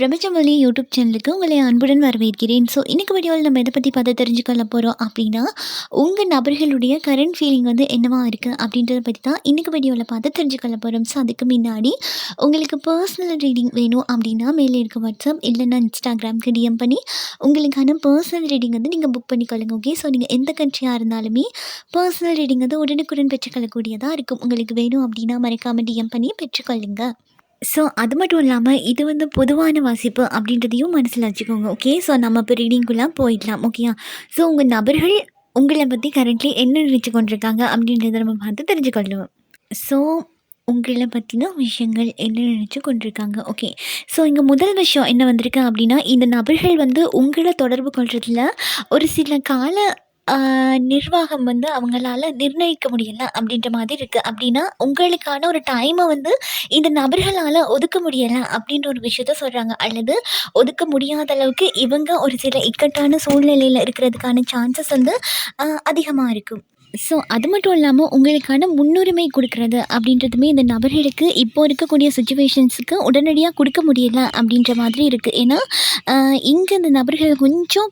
பிரபஞ்சம் வழி யூடியூப் சேனலுக்கு உங்களை அன்புடன் வரவேற்கிறேன். ஸோ இன்னைக்கு வீடியோவில் நம்ம எதை பற்றி பார்த்து தெரிஞ்சுக்கொள்ள போகிறோம் அப்படின்னா, உங்கள் நபர்களுடைய கரண்ட் ஃபீலிங் வந்து என்னவா இருக்குது அப்படின்றத பற்றி தான் இன்னைக்கு வீடியோவில் பார்த்து தெரிஞ்சுக்கொள்ள போகிறோம். ஸோ அதுக்கு முன்னாடி உங்களுக்கு பர்சனல் ரீடிங் வேணும் அப்படின்னா மேலே இருக்க வாட்ஸ்அப் இல்லைன்னா இன்ஸ்டாகிராம்க்கு டிஎம் பண்ணி உங்களுக்கான பர்சனல் ரீடிங் வந்து நீங்கள் புக் பண்ணிக்கொள்ளுங்க. ஓகே, ஸோ நீங்கள் எந்த கண்ட்ரியாக இருந்தாலுமே பர்சனல் ரீடிங் வந்து உடனுக்குடன் பெற்றுக்கொள்ளக்கூடியதாக இருக்கும். உங்களுக்கு வேணும் அப்படின்னா மறக்காமல் டிஎம் பண்ணி பெற்றுக்கொள்ளுங்க. ஸோ அது மட்டும் இல்லாமல் இது வந்து பொதுவான வாசிப்பு அப்படின்றதையும் மனசில் வச்சுக்கோங்க. ஓகே, ஸோ நம்ம இப்போ ரீடிங்குள்ளே போயிடலாம். ஓகேயா? ஸோ உங்கள் நபர்கள் உங்களை பற்றி கரண்ட்லி என்ன நினச்சி கொண்டிருக்காங்க அப்படின்றத நம்ம பார்த்து தெரிஞ்சுக்கொள்ளுவோம். ஸோ உங்களை பற்றின விஷயங்கள் என்ன நினச்சி கொண்டிருக்காங்க. ஓகே, ஸோ இங்கே முதல் விஷயம் என்ன வந்திருக்கு அப்படின்னா, இந்த நபர்கள் வந்து உங்களை தொடர்பு கொள்றதுல ஒரு சில கால நிர்வாகம் வந்து அவங்களால நிர்ணயிக்க முடியல அப்படின்ற மாதிரி இருக்குது. அப்படின்னா உங்களுக்கான ஒரு டைமை வந்து இந்த நபர்களால் ஒதுக்க முடியலை அப்படின்ற ஒரு விஷயத்த சொல்கிறாங்க. அல்லது ஒதுக்க முடியாத அளவுக்கு இவங்க ஒரு சில இக்கட்டான சூழ்நிலையில் இருக்கிறதுக்கான சான்சஸ் வந்து அதிகமாக இருக்கும். ஸோ அது மட்டும் இல்லாமல் உங்களுக்கான முன்னுரிமை கொடுக்குறது அப்படின்றதுமே இந்த நபர்களுக்கு இப்போ இருக்கக்கூடிய சுச்சுவேஷன்ஸுக்கு உடனடியாக கொடுக்க முடியல அப்படின்ற மாதிரி இருக்குது. ஏன்னா இங்கே இந்த நபர்கள் கொஞ்சம்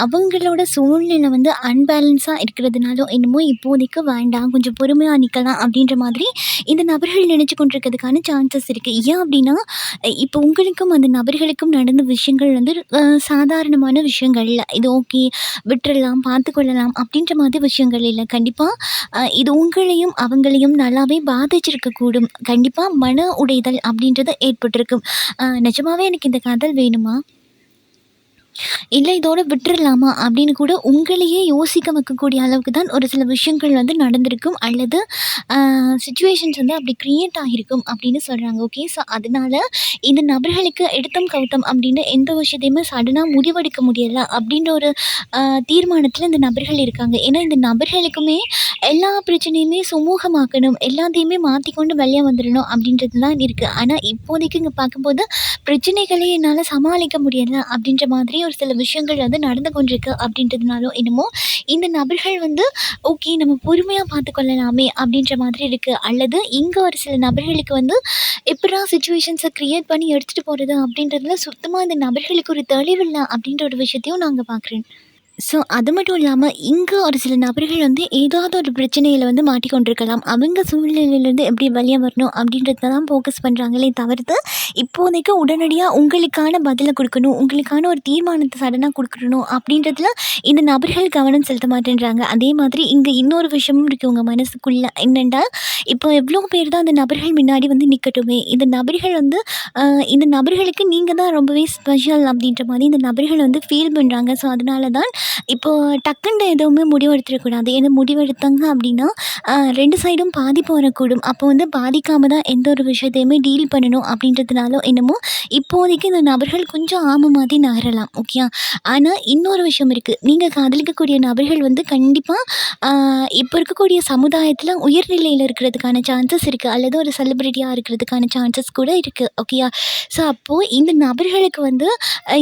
அவங்களோட சூழ்நிலை வந்து அன்பேலன்ஸாக இருக்கிறதுனாலும் என்னமோ இப்போதைக்கு வேண்டாம், கொஞ்சம் பொறுமையாக நிற்கலாம் அப்படின்ற மாதிரி இந்த நபர்கள் நினச்சி கொண்டிருக்கிறதுக்கான சான்சஸ் இருக்குது. ஏன் அப்படின்னா இப்போ உங்களுக்கும் அந்த நபர்களுக்கும் நடந்த விஷயங்கள் வந்து சாதாரணமான விஷயங்கள் இல்லை. இது ஓகே, விட்டுறலாம், பார்த்துக்கொள்ளலாம் அப்படின்ற மாதிரி விஷயங்கள் இல்லை. கண்டிப்பாக இது உங்களையும் அவங்களையும் நல்லாவே பாதிச்சிருக்கக்கூடும். கண்டிப்பாக மன உடைதல் அப்படின்றது ஏற்பட்டிருக்கும். நிஜமாவே எனக்கு இந்த காதல் வேணுமா, இல்லை இதோட விட்டுறலாமா அப்படின்னு கூட உங்களையே யோசிக்க வைக்கக்கூடிய அளவுக்கு தான் ஒரு சில விஷயங்கள் வந்து நடந்திருக்கும். அல்லது சுச்சுவேஷன்ஸ் வந்து அப்படி க்ரியேட் ஆகியிருக்கும் அப்படின்னு சொல்கிறாங்க. ஓகே, ஸோ அதனால் இந்த நபர்களுக்கு எடுத்தம் கவுத்தம் அப்படின்னு எந்த விஷயத்தையுமே சடனாக முடிவெடுக்க முடியலை அப்படின்ற ஒரு தீர்மானத்தில் இந்த நபர்கள் இருக்காங்க. ஏன்னா இந்த நபர்களுக்குமே எல்லா பிரச்சனையுமே சுமூகமாக்கணும், எல்லாத்தையுமே மாற்றிக்கொண்டு வெளியே வந்துடணும் அப்படின்றது தான் இருக்குது. ஆனால் இப்போதைக்கு இங்கே பார்க்கும்போது பிரச்சனைகளை என்னால் சமாளிக்க முடியலை அப்படின்ற மாதிரி ஒரு சில விஷயங்கள் வந்து நடந்து கொண்டிருக்கு. அப்படின்றதுனாலும் என்னமோ இந்த நபர்கள் வந்து ஓகே நம்ம பொறுமையாக பார்த்துக்கொள்ளலாமே அப்படின்ற மாதிரி இருக்குது. அல்லது இங்கே ஒரு சில நபர்களுக்கு வந்து எப்படா சுச்சுவேஷன்ஸை க்ரியேட் பண்ணி எடுத்துகிட்டு போகிறது அப்படின்றதுல சுத்தமாக இந்த நபர்களுக்கு ஒரு தெளிவில்லை அப்படின்ற ஒரு விஷயத்தையும் நாங்கள் பார்க்குறேன். ஸோ அது மட்டும் இல்லாமல் இங்கே ஒரு சில நபர்கள் வந்து ஏதாவது ஒரு பிரச்சனையில் வந்து மாட்டிக்கொண்டிருக்கலாம். அவங்க சூழ்நிலையிலேருந்து எப்படி வெளியே வரணும் அப்படின்றத தான் ஃபோக்கஸ் பண்ணுறாங்களே தவிர்த்து இப்போதைக்கு உடனடியாக உங்களுக்கான பதிலை கொடுக்கணும், உங்களுக்கான ஒரு தீர்மானத்தை சடனாக கொடுக்கணும் அப்படின்றதுல இந்த நபர்கள் கவனம் செலுத்த மாட்டேன்றாங்க. அதே மாதிரி இங்கே இன்னொரு விஷயமும் இருக்குது உங்கள் மனசுக்குள்ளே. என்னென்னா இப்போ எவ்வளோ பேர் தான் அந்த நபர்கள் முன்னாடி வந்து நிற்கட்டுமே, இந்த நபர்கள் வந்து இந்த நபர்களுக்கு நீங்கள் தான் ரொம்பவே ஸ்பெஷல் அப்படின்ற மாதிரி இந்த நபர்கள் வந்து ஃபீல் பண்ணுறாங்க. ஸோ அதனால தான் இப்போது டக்குன்னு எதுவுமே முடிவெடுத்துடக்கூடாது. ஏன்னா முடிவெடுத்தாங்க அப்படின்னா 2 சைடும் பாதிப்பு வரக்கூடும். அப்போ வந்து பாதிக்காமல் தான் எந்த ஒரு விஷயத்தையுமே டீல் பண்ணணும் அப்படின்றதுனால என்னமோ இப்போதைக்கு இந்த நபர்கள் கொஞ்சம் ஆமை மாதிரி நகரலாம். ஓகே, ஆனால் இன்னொரு விஷயம் இருக்குது. நீங்கள் காதலிக்கக்கூடிய நபர்கள் வந்து கண்டிப்பாக இப்போ இருக்கக்கூடிய சமுதாயத்தில் உயர்நிலையில் இருக்கிறதுக்கான சான்சஸ் இருக்குது. அல்லது ஒரு செலிப்ரிட்டியாக இருக்கிறதுக்கான சான்சஸ் கூட இருக்குது. ஓகேயா? ஸோ அப்போது இந்த நபர்களுக்கு வந்து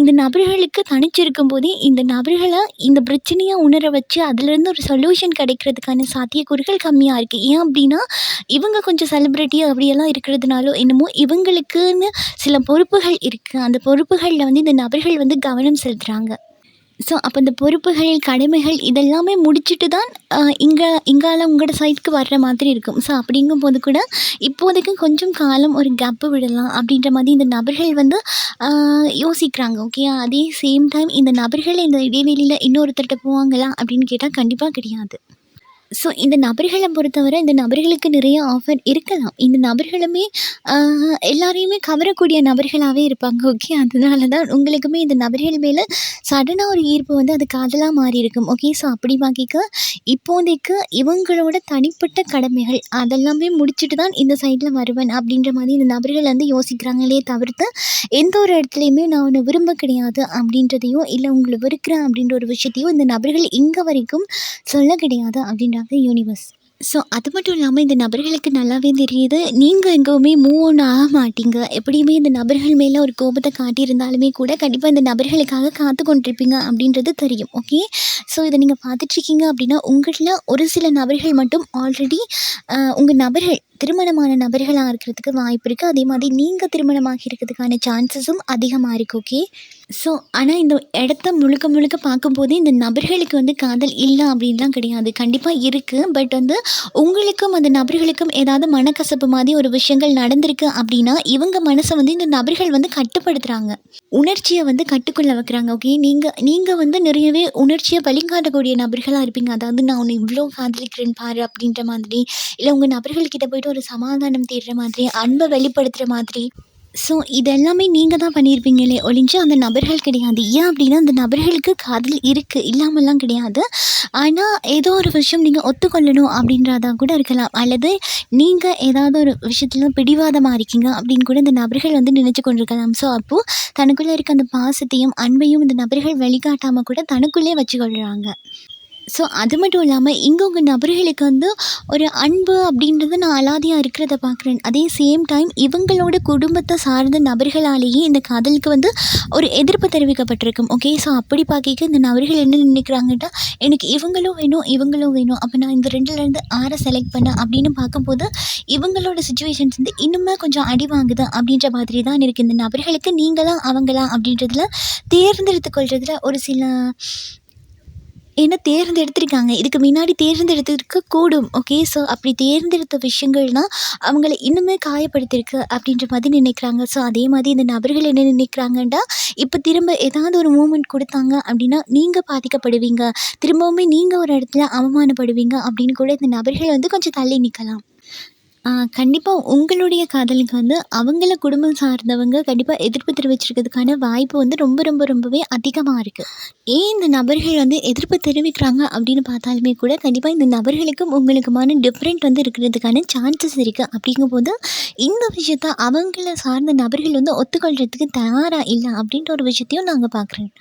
இந்த நபர்களுக்கு தனிச்சிருக்கும் போதே இந்த நபர்களை இந்த பிரச்சனையை உணர வச்சு அதுலேருந்து ஒரு சொல்யூஷன் கிடைக்கிறதுக்கான சாத்தியக்கூறுகள் கம்மியாக இருக்குது. ஏன் அப்படின்னா இவங்க கொஞ்சம் செலிப்ரிட்டி அப்படியெல்லாம் இருக்கிறதுனால என்னமோ இவங்களுக்குன்னு சில பொறுப்புகள் இருக்குது. அந்த பொறுப்புகளில் வந்து இந்த நபர்கள் வந்து கவனம் செலுத்துகிறாங்க. ஸோ அப்போ இந்த பொறுப்புகள், கடமைகள் இதெல்லாமே முடிச்சுட்டு தான் இங்கால உங்களோட சைடுக்கு வர்ற மாதிரி இருக்கும். ஸோ அப்படிங்கும்போது கூட இப்போதைக்கு கொஞ்சம் காலம் ஒரு கேப்பு விடலாம் அப்படின்ற மாதிரி இந்த நபர்கள் வந்து யோசிக்கிறாங்க. ஓகே, அதே சேம் டைம் இந்த நபர்கள் இந்த இடைவெளியில் இன்னொருத்தர்கிட்ட போவாங்களா அப்படின்னு கேட்டால் கண்டிப்பாக கிடையாது. ஸோ இந்த நபர்களை பொறுத்தவரை இந்த நபர்களுக்கு நிறைய ஆஃபர் இருக்கலாம். இந்த நபர்களுமே எல்லாரையுமே கவரக்கூடிய நபர்களாகவே இருப்பாங்க. ஓகே, அதனால தான் உங்களுக்குமே இந்த நபர்கள் மேலே சடனாக ஒரு ஈர்ப்பு வந்து அது காதலாக மாறி இருக்கும். ஓகே, ஸோ அப்படி பார்க்க இப்போதைக்கு இவங்களோட தனிப்பட்ட கடமைகள் அதெல்லாமே முடிச்சுட்டு தான் இந்த சைடில் வருவேன் அப்படின்ற மாதிரி இந்த நபர்கள் வந்து யோசிக்கிறாங்களே தவிர்த்து எந்த ஒரு இடத்துலையுமே நான் உன்னை விரும்ப கிடையாது அப்படின்றதையும் இல்லை உங்களை வெறுக்கிறேன் அப்படின்ற ஒரு விஷயத்தையும் இந்த நபர்கள் இங்கே வரைக்கும் சொல்ல கிடையாது அப்படின்றாங்க யூனிவர்ஸ். ஸோ அது மட்டும் இல்லாம இந்த நபர்களுக்கு நல்லாவே தெரியுது, நீங்க எங்கேயுமே மூவ் ஆன் ஆக மாட்டீங்க. எப்படியுமே இந்த நபர்கள் மேல ஒரு கோபத்த காட்டியிருந்தாலுமே கூட, கண்டிப்பா இந்த நபர்களுக்காக காத்து கொண்டிருப்பீங்க அப்படின்றது தெரியும். ஓகே. ஸோ இத நீங்க பார்த்துட்ருக்கீங்க அப்படின்னா, உங்கள்ல ஒரு சில நபர்கள் மட்டும் ஆல்ரெடி உங்க நபர்கள் திருமணமான நபர்களா இருக்கிறதுக்கு வாய்ப்பு இருக்கு. அதே மாதிரி நீங்க திருமணமாகி இருக்கிறதுக்கான சான்சஸும் அதிகமா இருக்கு. ஓகே. ஸோ ஆனா இந்த இடத்த முழுக்க முழுக்க பார்க்கும்போது, இந்த நபர்களுக்கு வந்து காதல் இல்ல அப்படின்லாம் கிடையாது. கண்டிப்பா இருக்கு. பட் வந்து உங்களுக்கும் அந்த நபர்களுக்கும் ஏதாவது மனக்கசப்பு மாதிரி ஒரு விஷயங்கள் நடந்திருக்கு அப்படின்னா, இவங்க மனச வந்து இந்த நபர்கள் வந்து கட்டுப்படுத்துறாங்க. உணர்ச்சிய வந்து கட்டுக்குள்ள வைக்கிறாங்க. ஓகே. நீங்க நீங்க வந்து நிறையவே உணர்ச்சிய வழிகாட்டக்கூடிய நபர்களா இருப்பீங்க. அதாவது நான் உன்ன இவ்ளோ காதலிக்கிறேன் பாரு அப்படின்ற மாதிரி, இல்ல உங்க நபர்கள் கிட்ட போயிட்டு ஒரு சமாதானம் தேடுற மாதிரி, அன்ப வெளிப்படுத்துற மாதிரி. ஸோ இது எல்லாமே நீங்க தான் பண்ணியிருப்பீங்களே ஒழிஞ்சு அந்த நபர்கள் கிடையாது. ஏன் அப்படின்னா, அந்த நபர்களுக்கு காதல் இருக்கு. இல்லாமலாம் கிடையாது. ஆனா, ஏதோ ஒரு விஷயம் நீங்க ஒத்துக்கொள்ளணும் அப்படின்றதா கூட இருக்கலாம். அல்லது நீங்க ஏதாவது ஒரு விஷயத்துல பிடிவாதமா இருக்கீங்க அப்படின்னு கூட இந்த நபர்கள் வந்து நினைச்சு கொண்டிருக்கலாம். ஸோ அப்போ தனக்குள்ள இருக்க அந்த பாசத்தையும், அன்பையும் இந்த நபர்கள் வெளிக்காட்டாம கூட தனக்குள்ளே வச்சுக்கொள்றாங்க. ஸோ அது மட்டும் இல்லாம, இங்க உங்க நபர்களுக்கு வந்து ஒரு அன்பு அப்படின்றது நான் அலாதியா இருக்கிறத பார்க்குறேன். அதே சேம் டைம் இவங்களோட குடும்பத்த சார்ந்த நபர்களாலேயே இந்த காதலுக்கு வந்து ஒரு எதிர்ப்பு தெரிவிக்கப்பட்டிருக்கும். ஓகே. ஸோ அப்படி பார்க்கைக்கு இந்த நபர்கள் என்ன நினைக்கிறாங்கன்னா, எனக்கு இவங்களும் வேணும், இவங்களும் வேணும். அப்ப நான் இந்த 2லேருந்து யார செலக்ட் பண்ண அப்படின்னு பார்க்கும்போது, இவங்களோட சிச்சுவேஷன்ஸ் வந்து இன்னுமே கொஞ்சம் அடி வாங்குது அப்படின்ற மாதிரி தான் இருக்கு. இந்த நபர்களுக்கு நீங்களா, அவங்களா அப்படின்றதுல தேர்ந்தெடுத்துக் கொள்றதுல ஒரு சில ஏன்னா தேர்ந்தெடுத்திருக்காங்க. இதுக்கு முன்னாடி தேர்ந்தெடுத்திருக்க கூடும். ஓகே. ஸோ அப்படி தேர்ந்தெடுத்த விஷயங்கள்னா, அவங்கள இன்னுமே காயப்படுத்தியிருக்கு அப்படின்ற மாதிரி நினைக்கிறாங்க. ஸோ அதே மாதிரி இந்த நபர்கள் என்ன நினைக்கிறாங்கன்னா, இப்ப திரும்ப ஏதாவது ஒரு மூவ்மெண்ட் குடுத்தாங்க அப்படின்னா, நீங்க பாதிக்கப்படுவீங்க. திரும்பவுமே நீங்க ஒரு இடத்துல அவமானப்படுவீங்க அப்படின்னு கூட இந்த நபர்கள் வந்து கொஞ்சம் தள்ளி நிக்கலாம். கண்டிப்பா உங்களுடைய காதலுக்கு வந்து அவங்கள குடும்பம் சார்ந்தவங்க கண்டிப்பா எதிர்ப்பு தெரிவிச்சிருக்கிறதுக்கான வாய்ப்பு வந்து ரொம்ப ரொம்ப ரொம்பவே அதிகமா இருக்கு. ஏன் இந்த நபர்கள் வந்து எதிர்ப்பு தெரிவிக்கிறாங்க அப்படின்னு பார்த்தாலுமே கூட, கண்டிப்பா இந்த நபர்களுக்கும் உங்களுக்குமான டிஃப்ரெண்ட் வந்து இருக்கிறதுக்கான சான்சஸ் இருக்கு. அப்படிங்கும்போது, இந்த விஷயத்த அவங்கள சார்ந்த நபர்கள் வந்து ஒத்துக்கொள்றதுக்கு தயாரா இல்ல அப்படின்ற ஒரு விஷயத்தையும் நாங்க பார்க்குறோம்.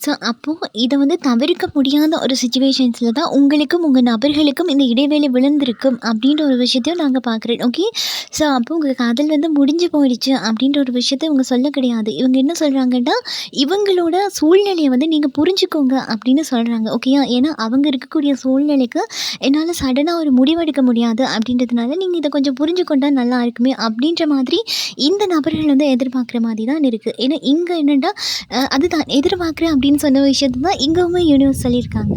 ஸோ அப்போ இத வந்து தவிர்க்க முடியாத ஒரு சிச்சுவேஷன்ஸ்ல தான் உங்களுக்கும், உங்க நபர்களுக்கும் இந்த இடைவேளை விழுந்திருக்கும் அப்படின்ற ஒரு விஷயத்தையும் நாங்க பார்க்குறோம். ஓகே. ஸோ அப்போ உங்க காதல் வந்து முடிஞ்சு போயிடுச்சு அப்படின்ற ஒரு விஷயத்த இவங்க சொல்ல கிடையாது. இவங்க என்ன சொல்றாங்கன்னா, இவங்களோட சூழ்நிலைய வந்து நீங்க புரிஞ்சுக்கோங்க அப்படின்னு சொல்றாங்க. ஓகேயா. ஏன்னா அவங்க இருக்கக்கூடிய சூழ்நிலைக்கு என்னால சடனா ஒரு முடிவெடுக்க முடியாது அப்படின்றதுனால, நீங்க இத கொஞ்சம் புரிஞ்சுக்கொண்டா நல்லா இருக்குமே அப்படின்ற மாதிரி இந்த நபர்கள் வந்து எதிர்பார்க்குற மாதிரி தான் இருக்கு. ஏன்னா இங்க என்னன்னா, அதுதான் எதிர்பார்க்குறேன் அப்படின்னு சொன்ன விஷயத்த தான் இங்கவுமே யூனிவர்ஸ் சொல்லியிருக்காங்க.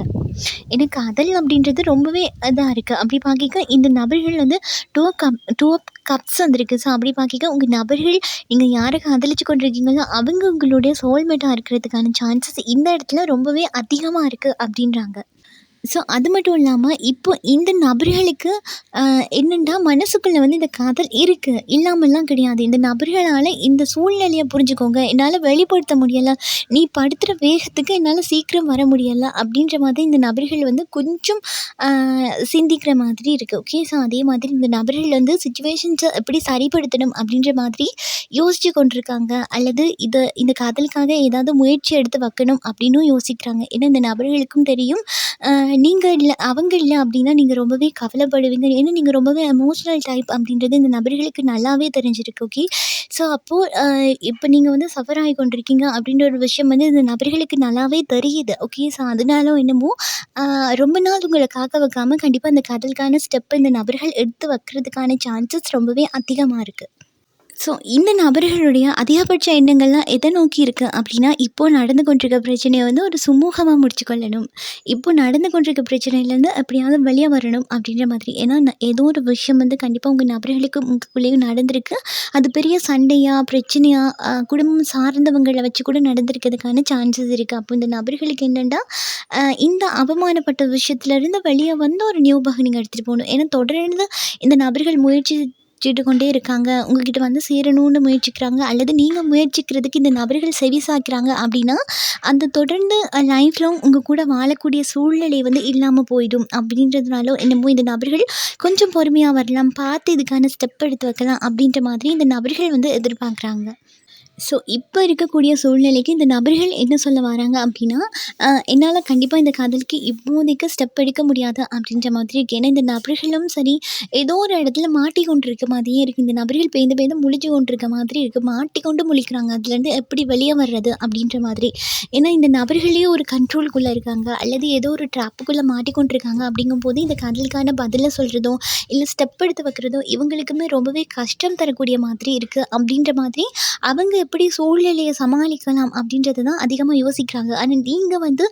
ஏன்னா காதல் அப்படின்றது ரொம்பவே இதா இருக்கு. அப்படி பார்க்கைக்க இந்த நபர்கள் வந்து 2 ஆஃப் கப்ஸ் வந்திருக்கு. ஸோ அப்படி பார்க்கைக்க உங்க நபர்கள் நீங்க யார காதலிச்சு கொண்டிருக்கீங்களோ, அவங்க உங்களுடைய சோல்மேட்டா இருக்கிறதுக்கான சான்சஸ் இந்த இடத்துல ரொம்பவே அதிகமா இருக்கு அப்படின்றாங்க. ஸோ அது மட்டும் இல்லாம, இப்போ இந்த நபர்களுக்கு என்னன்னா, மனசுக்குள்ள வந்து இந்த காதல் இருக்கு. இல்லாமல்லாம் கிடையாது. இந்த நபர்களால இந்த சூழ்நிலைய புரிஞ்சுக்கோங்க. என்னால வெளிப்படுத்த முடியல. நீ படுத்துற வேகத்துக்கு என்னால சீக்கிரம் வர முடியல. அப்படின்ற மாதிரி இந்த நபர்கள் வந்து கொஞ்சம் அ சிந்திக்கிற மாதிரி இருக்கு. ஓகே. ஸோ அதே மாதிரி இந்த நபர்கள் வந்து சிச்சுவேஷன்ஸ எப்படி சரிப்படுத்தணும் அப்படின்ற மாதிரி யோசிச்சு கொண்டிருக்காங்க. அல்லது இந்த காதலுக்காக ஏதாவது முயற்சி எடுத்து வைக்கணும் அப்படின்னும் யோசிக்கிறாங்க. ஏன்னா இந்த நபர்களுக்கும் தெரியும். நீங்க இல்ல அவங்க இல்ல அப்டின்னா, நீங்க ரொம்பவே கவலைப்படுவீங்க. ஏன்னா, நீங்க ரொம்பவே எமோஷனல் டைப் அப்டின்றது இந்த நபர்களுக்கு நல்லாவே தெரிஞ்சிருக்கு. ஓகே. ஸோ அப்போ இப்ப நீங்க வந்து சஃபர் ஆகி கொண்டிருக்கீங்க அப்டின்ற ஒரு விஷயம் வந்து இந்த நபர்களுக்கு நல்லாவே தெரியுது. ஓகே. ஸோ அதனால என்னமோ அ ரொம்ப நாள் உங்கள காக்க வைக்காம கண்டிப்பா இந்த காதலுக்கான ஸ்டெப் இந்த நபர்கள் எடுத்து வைக்கிறதுக்கான சான்சஸ் ரொம்பவே அதிகமா இருக்கு. ஸோ இந்த நபர்களுடைய அதிகபட்ச எண்ணங்கள்லாம் எதை நோக்கி இருக்கு அப்படின்னா, இப்போ நடந்து கொண்டிருக்க பிரச்சனைய வந்து ஒரு சுமூகமா முடிச்சு கொள்ளணும். இப்போ நடந்து கொண்டிருக்க பிரச்சனையிலேருந்து எப்படியாவது வெளிய வரணும் அப்படின்ற மாதிரி. ஏன்னா ஏதோ ஒரு விஷயம் வந்து கண்டிப்பா உங்க நபர்களுக்கும் உங்களுக்குள்ளேயும் நடந்திருக்கு. அது பெரிய சண்டையா, பிரச்சனையா, குடும்பம் சார்ந்தவங்கள வச்சு கூட நடந்திருக்கிறதுக்கான சான்சஸ் இருக்கு. அப்போ இந்த நபர்களுக்கு என்னன்னா, இந்த அவமானப்பட்ட விஷயத்துலேருந்து வெளிய வந்து ஒரு நியூ நீங்க எடுத்துட்டு போணும். ஏன்னா தொடர்ந்து இந்த நபர்கள் முயற்சிச்சுட்டு கொண்டே இருக்காங்க. உங்ககிட்ட வந்து சேரணும்னு முயற்சிக்கிறாங்க. அல்லது நீங்க முயற்சிக்கிறதுக்கு இந்த நபர்கள் செவி சாய்க்கிறாங்க அப்படின்னா, அந்த தொடர்ந்து லைஃப் லாங் உங்க கூட வாழக்கூடிய சூழ்நிலை வந்து இல்லாம போயிடும். அப்படின்றதுனாலோ என்னமோ இந்த நபர்கள் கொஞ்சம் பொறுமையா வரலாம். பார்த்து இதுக்கான ஸ்டெப் எடுத்து வைக்கலாம் அப்படின்ற மாதிரி இந்த நபர்கள் வந்து எதிர்பார்க்குறாங்க. ஸோ இப்போ இருக்கக்கூடிய சூழ்நிலைக்கு இந்த நபர்கள் என்ன சொல்ல வராங்க அப்படின்னா, என்னால கண்டிப்பா இந்த காதலுக்கு இப்போதைக்கு ஸ்டெப் எடுக்க முடியாது அப்படின்ற மாதிரி இருக்கு. ஏன்னா இந்த நபர்களும் சரி, ஏதோ ஒரு இடத்துல மாட்டிக்கொண்டு இருக்க மாதிரியே இருக்கு. இந்த நபர்கள் பேந்து பேந்து முழிச்சு கொண்டு இருக்க மாதிரி இருக்கு. மாட்டிக்கொண்டு முழிக்கிறாங்க. அதுலேருந்து எப்படி வெளிய வர்றது அப்படின்ற மாதிரி. ஏன்னா இந்த நபர்களே ஒரு கண்ட்ரோல்குள்ள இருக்காங்க. அல்லது ஏதோ ஒரு ட்ராப்புக்குள்ள மாட்டிக்கொண்டு இருக்காங்க. அப்படிங்கும்போது இந்த காதலுக்கான பதில சொல்றதோ, இல்ல ஸ்டெப் எடுத்து வைக்கிறதோ இவங்களுக்குமே ரொம்பவே கஷ்டம் தரக்கூடிய மாதிரி இருக்கு. அப்படின்ற மாதிரி அவங்க எப்படி சூழ்நிலைய சமாளிக்கலாம் அப்படின்றது தான் அதிகமா யோசிக்கிறாங்க. ஆனா நீங்க வந்து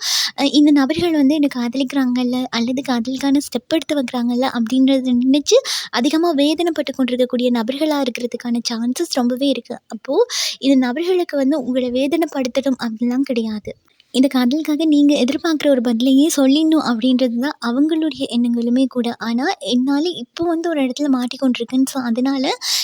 இந்த நபர்கள் வந்து என்ன காதலிக்கிறாங்கல்ல, அல்லது காதலுக்கான ஸ்டெப் எடுத்து வைக்கிறாங்கல்ல அப்படின்றத நினைச்சு அதிகமா வேதனைப்பட்டு கொண்டிருக்கக்கூடிய நபர்களா இருக்கிறதுக்கான சான்சஸ் ரொம்பவே இருக்கு. அப்போ இந்த நபர்களுக்கு வந்து உங்கள வேதனைப்படுத்தணும் அப்படிலாம் கிடையாது. இந்த காதலுக்காக நீங்க எதிர்பார்க்குற ஒரு பதிலையே சொல்லிடணும் அப்படின்றது தான் அவங்களுடைய எண்ணங்களுமே கூட. ஆனா, என்னால இப்போ வந்து ஒரு இடத்துல மாட்டிக்கொண்டிருக்கேன். ஸோ, அதனால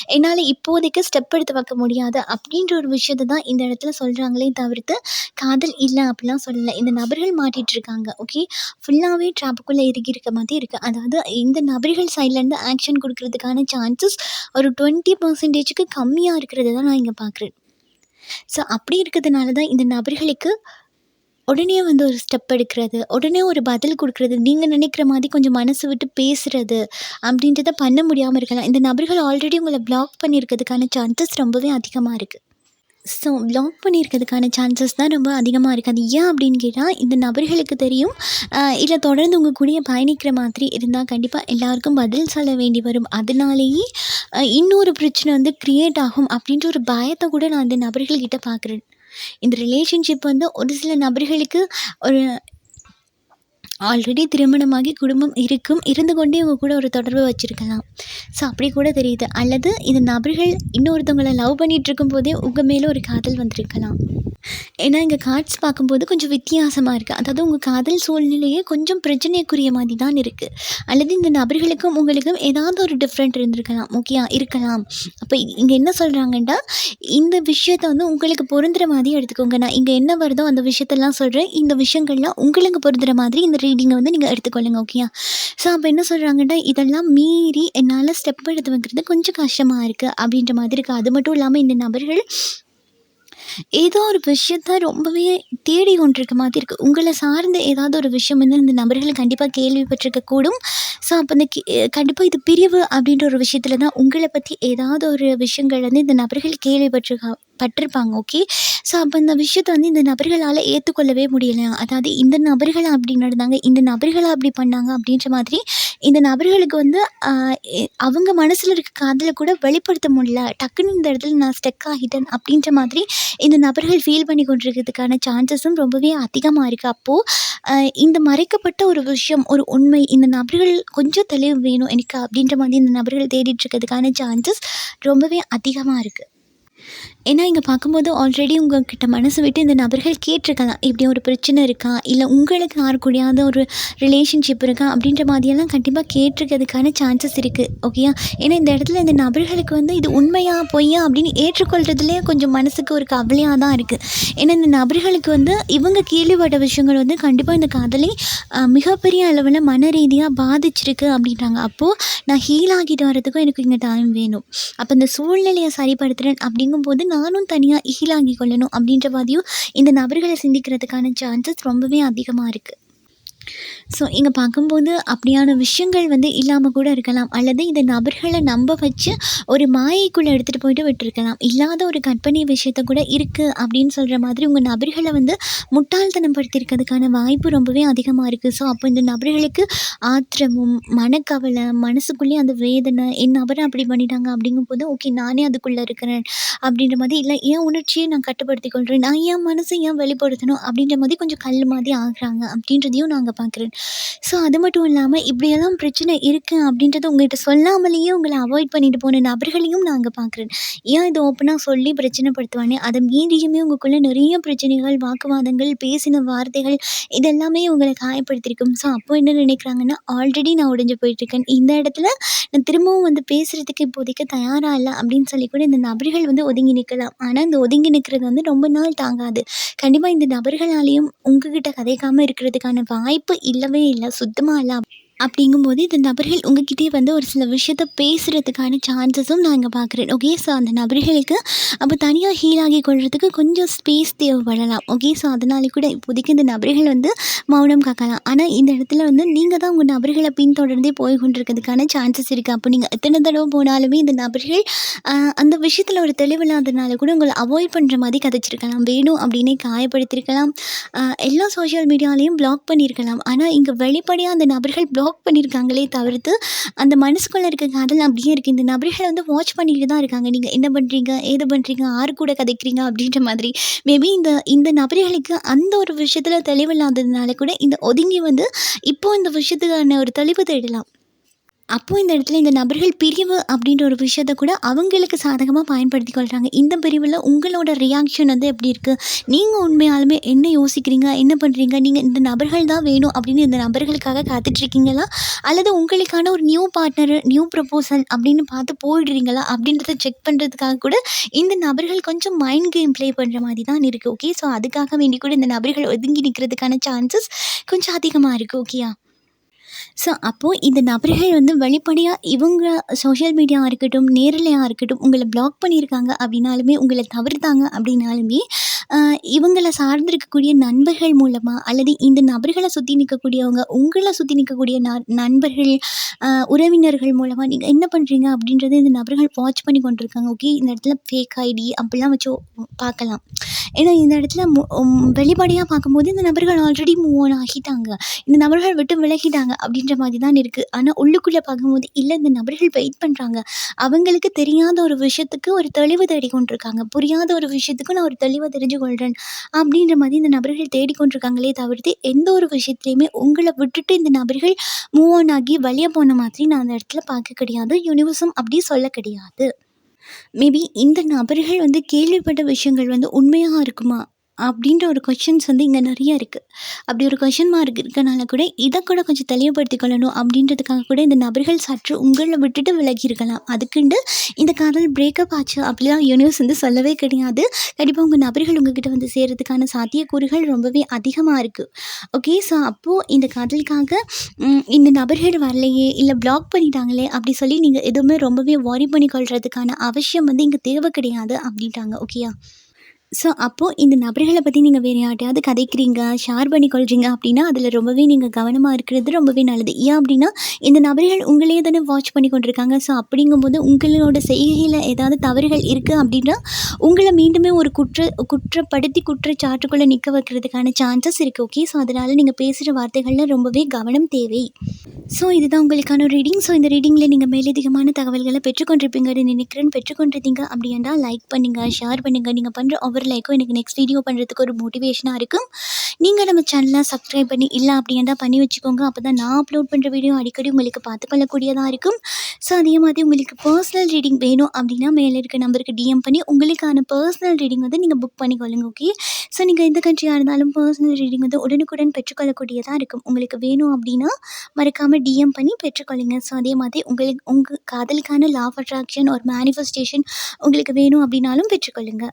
என்னால இப்போதைக்கு ஸ்டெப் எடுத்து வைக்க முடியாது அப்படின்ற ஒரு விஷயத்த தான் இந்த இடத்துல சொல்றாங்களே தவிர்த்து, காதல் இல்ல அப்படிலாம் சொல்லல. இந்த நபர்கள் மாட்டிட்டு இருக்காங்க. ஓகே. ஃபுல்லாவே ட்ராப்புக்குள்ள இறுகியிருக்க மாதிரி இருக்கு. அதாவது இந்த நபர்கள் சைட்லேருந்து ஆக்ஷன் குடுக்குறதுக்கான சான்சஸ் ஒரு 20% கம்மியா இருக்கிறத தான் நான் இங்க பார்க்குறேன். ஸோ, அப்படி இருக்கிறதுனால தான் இந்த நபர்களுக்கு உடனே வந்து ஒரு ஸ்டெப் எடுக்கிறது, உடனே ஒரு பதில் குடுக்குறது, நீங்க நினைக்கிற மாதிரி கொஞ்சம் மனசு விட்டு பேசுறது, அப்படின்றத பண்ண முடியாம இருக்கலாம். இந்த நபர்கள் ஆல்ரெடி உங்கள பிளாக் பண்ணியிருக்கிறதுக்கான சான்சஸ் ரொம்பவே அதிகமா இருக்கு. ஸோ பிளாக் பண்ணியிருக்கிறதுக்கான சான்சஸ் தான் ரொம்ப அதிகமா இருக்கு. அது ஏன் அப்படின்னு கேட்டா, இந்த நபர்களுக்கு தெரியும். இல்ல தொடர்ந்து உங்க கூடயே பயணிக்கிற மாதிரி இருந்தா கண்டிப்பா எல்லாருக்கும் பதில் சொல்ல வேண்டி வரும். அதனாலேயே இன்னொரு பிரச்சனை வந்து கிரியேட் ஆகும் அப்படின்ற ஒரு பயத்த கூட நான் இந்த நபர்கள்கிட்ட பார்க்குறேன். இந்த ரிலேஷன்ஷிப் வந்து ஒரு சில நபர்களுக்கு ஒரு ஆல்ரெடி திருமணமாகி குடும்பம் இருக்கும். இருந்து கொண்டே உங்க கூட ஒரு தொடர்பு வச்சிருக்கலாம். ஸோ அப்படி கூட தெரியுது. அல்லது இந்த நபர்கள் இன்னொருத்தவங்கள லவ் பண்ணிட்டு இருக்கும்போதே உங்க மேல ஒரு காதல் வந்திருக்கலாம். ஏன்னா இங்க கார்ட்ஸ் பார்க்கும்போது கொஞ்சம் வித்தியாசமா இருக்கு. அதாவது உங்க காதல் சூழ்நிலையே கொஞ்சம் பிரச்சனைக்குரிய மாதிரி தான் இருக்கு. அல்லது இந்த நபர்களுக்கும் உங்களுக்கும் ஏதாவது ஒரு டிஃப்ரெண்ட் இருந்திருக்கலாம். ஓகேயா? இருக்கலாம். அப்ப இங்க என்ன சொல்றாங்கன்னா, இந்த விஷயத்த வந்து உங்களுக்கு பொருந்துற மாதிரி எடுத்துக்கோங்க. நான் இங்க என்ன வருதோ அந்த விஷயத்தெல்லாம் சொல்றேன். இந்த விஷயங்கள்லாம் உங்களுக்கு பொருந்துற மாதிரி இந்த ரீடிங்க வந்து நீங்க எடுத்துக்கொள்ளுங்க. ஓகேயா? ஸோ அப்ப என்ன சொல்றாங்கன்னா, இதெல்லாம் மீறி என்னால ஸ்டெப் எடுத்து வைக்கிறது கொஞ்சம் கஷ்டமா இருக்கு. அப்படின்ற மாதிரி இருக்கு. அது மட்டும் இல்லாம இந்த நபர்கள் ஏதோ ஒரு விஷயத்த ரொம்பவே தேடி கொண்டிருக்க மாதிரி இருக்கு. உங்கள சார்ந்த ஏதாவது ஒரு விஷயம் வந்து இந்த நபர்கள் கண்டிப்பா கேள்விப்பட்டிருக்க கூடும். ஸோ அப்ப இந்த கண்டிப்பா இது பிரிவு அப்படின்ற ஒரு விஷயத்துல தான் உங்கள பத்தி ஏதாவது ஒரு விஷயங்கள் வந்து இந்த நபர்கள் பட்டிருப்பாங்க. ஓகே. ஸோ அப்ப இந்த விஷயத்த வந்து இந்த நபர்களால ஏத்துக்கொள்ளவே முடியலையாம். அதாவது இந்த நபர்களா அப்படி நடந்தாங்க, இந்த நபர்களா அப்படி பண்ணாங்க அப்படின்ற மாதிரி இந்த நபர்களுக்கு வந்து அ அவங்க மனசுல இருக்க காதல கூட வெளிப்படுத்த முடியல. டக்குன்னு இந்த இடத்துல நான் ஸ்டக் ஆகிட்டேன் அப்படின்ற மாதிரி இந்த நபர்கள் ஃபீல் பண்ணி கொண்டிருக்கிறதுக்கான சான்சஸும் ரொம்பவே அதிகமா இருக்கு. அப்போ அ இந்த மறைக்கப்பட்ட ஒரு விஷயம், ஒரு உண்மை இந்த நபர்கள் கொஞ்சம் தெளிவு வேணும் எனக்கு அப்படின்ற மாதிரி இந்த நபர்கள் தேடிட்டு இருக்கிறதுக்கான சான்சஸ் ரொம்பவே அதிகமா இருக்கு. ஏன்னா இங்க பார்க்கும்போது ஆல்ரெடி உங்ககிட்ட மனசு விட்டு இந்த நபர்கள் கேட்டிருக்கலாம். இப்படி ஒரு பிரச்சனை இருக்கா? இல்ல உங்களுக்கு யார் கூடயாவது ஒரு ரிலேஷன்ஷிப் இருக்கா? அப்படின்ற மாதிரியெல்லாம் கண்டிப்பா கேட்டிருக்கிறதுக்கான சான்சஸ் இருக்கு. ஓகேயா? ஏன்னா இந்த இடத்துல இந்த நபர்களுக்கு வந்து இது உண்மையா? பொய்யா? அப்படின்னு ஏற்றுக்கொள்றதுலயே கொஞ்சம் மனசுக்கு ஒரு கவலையா தான் இருக்கு. ஏன்னா இந்த நபர்களுக்கு வந்து இவங்க கேள்விப்பட்ட விஷயங்கள் வந்து கண்டிப்பா இந்த காதலை மிகப்பெரிய அளவுல மன ரீதியா பாதிச்சிருக்கு அப்படின்றாங்க. அப்போ நான் ஹீல் ஆகிட்டு வரதுக்கும் எனக்கு இங்க டைம் வேணும். அப்ப இந்த சூழ்நிலைய சரிப்படுத்துறேன் அப்படிங்கும்போது நானும் தனியா ஹீல் ஆகிக் கொள்ளணும் அப்படின்ற மாதிரியும் இந்த நபர்கள சிந்திக்கிறதுக்கான சான்சஸ் ரொம்பவே அதிகமா இருக்கு. ஸோ இங்க பார்க்கும்போது அப்படியான விஷயங்கள் வந்து இல்லாம கூட இருக்கலாம். அல்லது இந்த நபர்கள நம்ப வச்சு ஒரு மாயைக்குள்ள எடுத்துட்டு போயிட்டு விட்டுருக்கலாம். இல்லாத ஒரு கற்பனை விஷயத்த கூட இருக்கு அப்படின்னு சொல்ற மாதிரி உங்க நபர்கள வந்து முட்டாள்தனம் படுத்தியிருக்கிறதுக்கான வாய்ப்பு ரொம்பவே அதிகமா இருக்கு. ஸோ அப்போ இந்த நபர்களுக்கு ஆத்திரமும், மனக்கவலை, மனசுக்குள்ளேயே அந்த வேதனை, என் நபர அப்படி பண்ணிட்டாங்க அப்படிங்கும்போது, ஓகே நானே அதுக்குள்ள இருக்கிறேன் அப்படின்ற மாதிரி, இல்ல என் உணர்ச்சிய நான் கட்டுப்படுத்திக் கொள்றேன். நான் என் மனச ஏன் வெளிப்படுத்தணும் அப்படின்ற மாதிரி கொஞ்சம் கல்லு மாதிரி ஆகுறாங்க அப்படின்றதையும் நான் அங்க பார்க்குறேன். ஸோ அது மட்டும் இல்லாம இப்படியெல்லாம் பிரச்சனை இருக்கு அப்படின்றத உங்ககிட்ட சொல்லாமலேயே உங்கள அவாய்ட் பண்ணிட்டு போன நபர்களையும் நான் அங்க பார்க்குறேன். ஏன் இத ஓப்பனா சொல்லி பிரச்சனைப்படுத்துவானே, அத மீறியுமே உங்களுக்குள்ள நிறைய பிரச்சனைகள், வாக்குவாதங்கள், பேசின வார்த்தைகள் இது எல்லாமே உங்கள காயப்படுத்தியிருக்கும். ஸோ அப்போ என்ன நினைக்கிறாங்கன்னா, ஆல்ரெடி நான் உடைஞ்சு போயிட்டுருக்கேன். இந்த இடத்துல நான் திரும்பவும் வந்து பேசுறதுக்கு இப்போதைக்கு தயாரா இல்ல அப்படின்னு சொல்லி கூட இந்த நபர்கள் வந்து ஒதுங்கி நிக்கலாம். ஆனா இந்த ஒதுங்கி நிக்கிறது வந்து ரொம்ப நாள் தாங்காது. கண்டிப்பா இந்த நபர்களாலயும் உங்ககிட்ட கதைக்காம இருக்கிறதுக்கான வாய்ப்பு இல்லவே இல்ல. சுத்தமா இல்ல. அப்படிங்கும்போது இந்த நபர்கள் உங்ககிட்டயே வந்து ஒரு சில விஷயத்த பேசுகிறதுக்கான சான்சஸும் நான் இங்கே பார்க்குறேன். ஓகே. ஸோ அந்த நபர்களுக்கு அப்போ தனியாக ஹீல் ஆகி கொள்றதுக்கு கொஞ்சம் ஸ்பேஸ் தேவைப்படலாம். ஓகே. ஸோ அதனால கூட இப்போதைக்கு இந்த நபர்கள் வந்து மௌனம் காக்கலாம். ஆனால் இந்த இடத்துல வந்து நீங்கள் தான் உங்கள் நபர்களை பின்தொடர்ந்தே போய் கொண்டிருக்கிறதுக்கான சான்சஸ் இருக்குது. அப்போ நீங்கள் எத்தனை தடவை போனாலுமே இந்த நபர்கள் அந்த விஷயத்தில் ஒரு தெளிவில்லாததுனால கூட உங்களை அவாய்ட் பண்ணுற மாதிரி கதைச்சிருக்கலாம். வேணும் அப்படின்னே காயப்படுத்தியிருக்கலாம். எல்லா சோஷியல் மீடியாலேயும் பிளாக் பண்ணியிருக்கலாம். ஆனால் இங்கே வெளிப்படையாக அந்த நபர்கள் பிளாக் பண்ணியிருக்காங்களே தவிர்த்து அந்த மனசுக்குள்ளே இருக்க காதல் அப்படியே இருக்குது. இந்த நபர்கள் வந்து வாட்ச் பண்ணிட்டு தான் இருக்காங்க. நீங்கள் என்ன பண்ணுறீங்க, ஏது பண்ணுறீங்க, யார் கூட கதைக்கிறீங்க அப்படின்ற மாதிரி. மேபி இந்த இந்த நபர்களுக்கு அந்த ஒரு விஷயத்தில் தெளிவில்லாததுனால கூட இந்த ஒதுங்கி வந்து இப்போ இந்த விஷயத்துக்கான ஒரு தெளிவு தேடலாம். அப்போ இந்த இடத்துல இந்த நபர்கள் பிரிவு அப்படின்ற ஒரு விஷயத்த கூட அவங்களுக்கு சாதகமாக பயன்படுத்திக் கொள்கிறாங்க. இந்த பிரிவில் உங்களோட ரியாக்ஷன் வந்து எப்படி இருக்குது? நீங்கள் உண்மையாலுமே என்ன யோசிக்கிறீங்க? என்ன பண்ணுறீங்க? நீங்கள் இந்த நபர்கள் தான் வேணும் அப்படின்னு இந்த நபர்களுக்காக காத்துட்ருக்கீங்களா? அல்லது உங்களுக்கான ஒரு நியூ பார்ட்னர், நியூ ப்ரப்போசல் அப்படின்னு பார்த்து போயிடுறீங்களா? அப்படின்றத செக் பண்ணுறதுக்காக கூட இந்த நபர்கள் கொஞ்சம் மைண்ட் கேம் ப்ளே பண்ணுற மாதிரி தான் இருக்குது. ஓகே. ஸோ அதுக்காக வேண்டி கூட இந்த நபர்கள் ஒதுங்கி நிற்கிறதுக்கான சான்சஸ் கொஞ்சம் அதிகமாக இருக்குது. ஓகேயா? ஸோ அப்போது இந்த நபர்கள் வந்து வெளிப்படையாக இவங்க சோஷியல் மீடியாவாக இருக்கட்டும், நேரலையாக இருக்கட்டும், உங்களை பிளாக் பண்ணியிருக்காங்க அப்படின்னாலுமே, உங்களை தவிர்த்தாங்க அப்படின்னாலுமே, இவங்கள சார்ந்திருக்கக்கூடிய நண்பர்கள் மூலமாக அல்லது இந்த நபர்களை சுற்றி நிற்கக்கூடியவங்க, உங்களை சுற்றி நிற்கக்கூடிய நண்பர்கள், உறவினர்கள் மூலமாக நீங்கள் என்ன பண்ணுறீங்க அப்படின்றத இந்த நபர்கள் வாட்ச் பண்ணி கொண்டிருக்காங்க. ஓகே. இந்த இடத்துல ஃபேக் ஐடி அப்படிலாம் வச்சு பார்க்கலாம். ஏன்னா இந்த இடத்துல வெளிப்படையாக பார்க்கும்போது இந்த நபர்கள் ஆல்ரெடி மூவ் ஆன் ஆகிட்டாங்க. இந்த நபர்கள் விட்டு விலகிட்டாங்க அப்படின்ற மாதிரி தான் இருக்குது. ஆனால் உள்ளுக்குள்ளே பார்க்கும்போது இல்லை, இந்த நபர்கள் வெயிட் பண்ணுறாங்க. அவங்களுக்கு தெரியாத ஒரு விஷயத்துக்கு ஒரு தெளிவு தேடிக்கொண்டிருக்காங்க. புரியாத ஒரு விஷயத்துக்கு நான் ஒரு தெளிவை தெரிஞ்சு கொள்கிறேன் அப்படின்ற மாதிரி இந்த நபர்கள் தேடிக்கொண்டிருக்காங்களே தவிர்த்து எந்த ஒரு விஷயத்துலையுமே உங்களை விட்டுட்டு இந்த நபர்கள் மூவ் ஆன் ஆகி வெளியே போன மாதிரி நான் அந்த இடத்துல பார்க்க கிடையாது. யூனிவர்ஸும் அப்படி சொல்ல கிடையாது. மேபி இந்த நபர்கள் வந்து கேள்விப்பட்ட விஷயங்கள் வந்து உண்மையா இருக்குமா? அப்படின்ற ஒரு கொஷின்ஸ் வந்து இங்கே நிறைய இருக்குது. அப்படி ஒரு கொஷின் மார்க் இருக்கனால கூட இதை கூட கொஞ்சம் தெளிவுபடுத்திக் கொள்ளணும் அப்படின்றதுக்காக கூட இந்த நபர்கள் சற்று உங்களை விட்டுட்டு விலகி இருக்கலாம். அதுக்குண்டு இந்த காதல் பிரேக்கப் ஆச்சு அப்படிலாம் யூனிவர்ஸ் வந்து சொல்லவே கிடையாது. கண்டிப்பாக உங்கள் நபர்கள் உங்ககிட்ட வந்து சேர்கிறதுக்கான சாத்தியக்கூறுகள் ரொம்பவே அதிகமாக இருக்குது. ஓகே. ஸோ அப்போது இந்த காதலுக்காக இந்த நபர்கள் வரலையே, இல்லை பிளாக் பண்ணிட்டாங்களே அப்படி சொல்லி நீங்கள் எதுவுமே ரொம்பவே worry பண்ணிக்கொள்றதுக்கான அவசியம் வந்து இங்கே தேவை கிடையாது அப்படின்ட்டாங்க. ஓகேயா? ஸோ அப்போது இந்த நபர்களை பற்றி நீங்கள் வேறு யார்ட்டையாவது கதைக்கிறீங்க, ஷேர் பண்ணிக்கொள்கிறீங்க அப்படின்னா அதில் ரொம்பவே நீங்கள் கவனமாக இருக்கிறது ரொம்பவே நல்லது. ஏன் அப்படின்னா இந்த நபர்கள் உங்களையே தானே வாட்ச் பண்ணி கொண்டிருக்காங்க. ஸோ அப்படிங்கும்போது உங்களோட செய்கையில் ஏதாவது தவறுகள் இருக்குது அப்படின்னா உங்களை மீண்டுமே ஒரு குற்றப்படுத்தி குற்றச்சாட்டுக்குள்ளே நிற்க வைக்கிறதுக்கான சான்சஸ் இருக்குது. ஓகே. ஸோ அதனால் நீங்கள் பேசுகிற வார்த்தைகளில் ரொம்பவே கவனம் தேவை. ஸோ இதுதான் உங்களுக்கான ரீடிங். ஸோ இந்த ரீடிங்கில் நீங்கள் மேலதிகமான தகவல்களை பெற்றுக்கொண்டிருப்பீங்கன்னு நினைக்கிறேன். பெற்றுக்கொண்டிருந்தீங்க அப்படின்னா லைக் பண்ணுங்கள், ஷேர் பண்ணுங்கள். நீங்கள் பண்ணுற ஒவ்வொரு லைக்கும் எனக்கு நெக்ஸ்ட் வீடியோ பண்ணுறதுக்கு ஒரு மோட்டிவேஷனாக இருக்கும். நீங்கள் நம்ம சேனலை சப்ஸ்கிரைப் பண்ணி இல்லை அப்படின்னா பண்ணி வச்சுக்கோங்க. அப்போ தான் நான் அப்லோட் பண்ணுற வீடியோ அடிக்கடி உங்களுக்கு பார்த்துக்கொள்ளக்கூடியதாக இருக்கும். ஸோ அதே மாதிரி உங்களுக்கு பர்சனல் ரீடிங் வேணும் அப்படின்னா மேலே இருக்க நம்பருக்கு டிஎம் பண்ணி உங்களுக்கான பர்சனல் ரீடிங் வந்து நீங்கள் புக் பண்ணிக்கொள்ளுங்க. ஓகே. ஸோ நீங்கள் எந்த கண்ட்ரியாக இருந்தாலும் பர்சனல் ரீடிங் வந்து உடனுக்குடன் பெற்றுக்கொள்ளக்கூடியதாக இருக்கும். உங்களுக்கு வேணும் அப்படின்னா மறக்காமல் டிஎம் பண்ணி பெற்றுக்கொள்ளுங்க. ஸோ அதே மாதிரி உங்கள் காதலுக்கான லா ஆஃப் அட்ராக்ஷன் ஒரு மேனிஃபெஸ்டேஷன் உங்களுக்கு வேணும் அப்படின்னாலும் பெற்றுக்கொள்ளுங்க.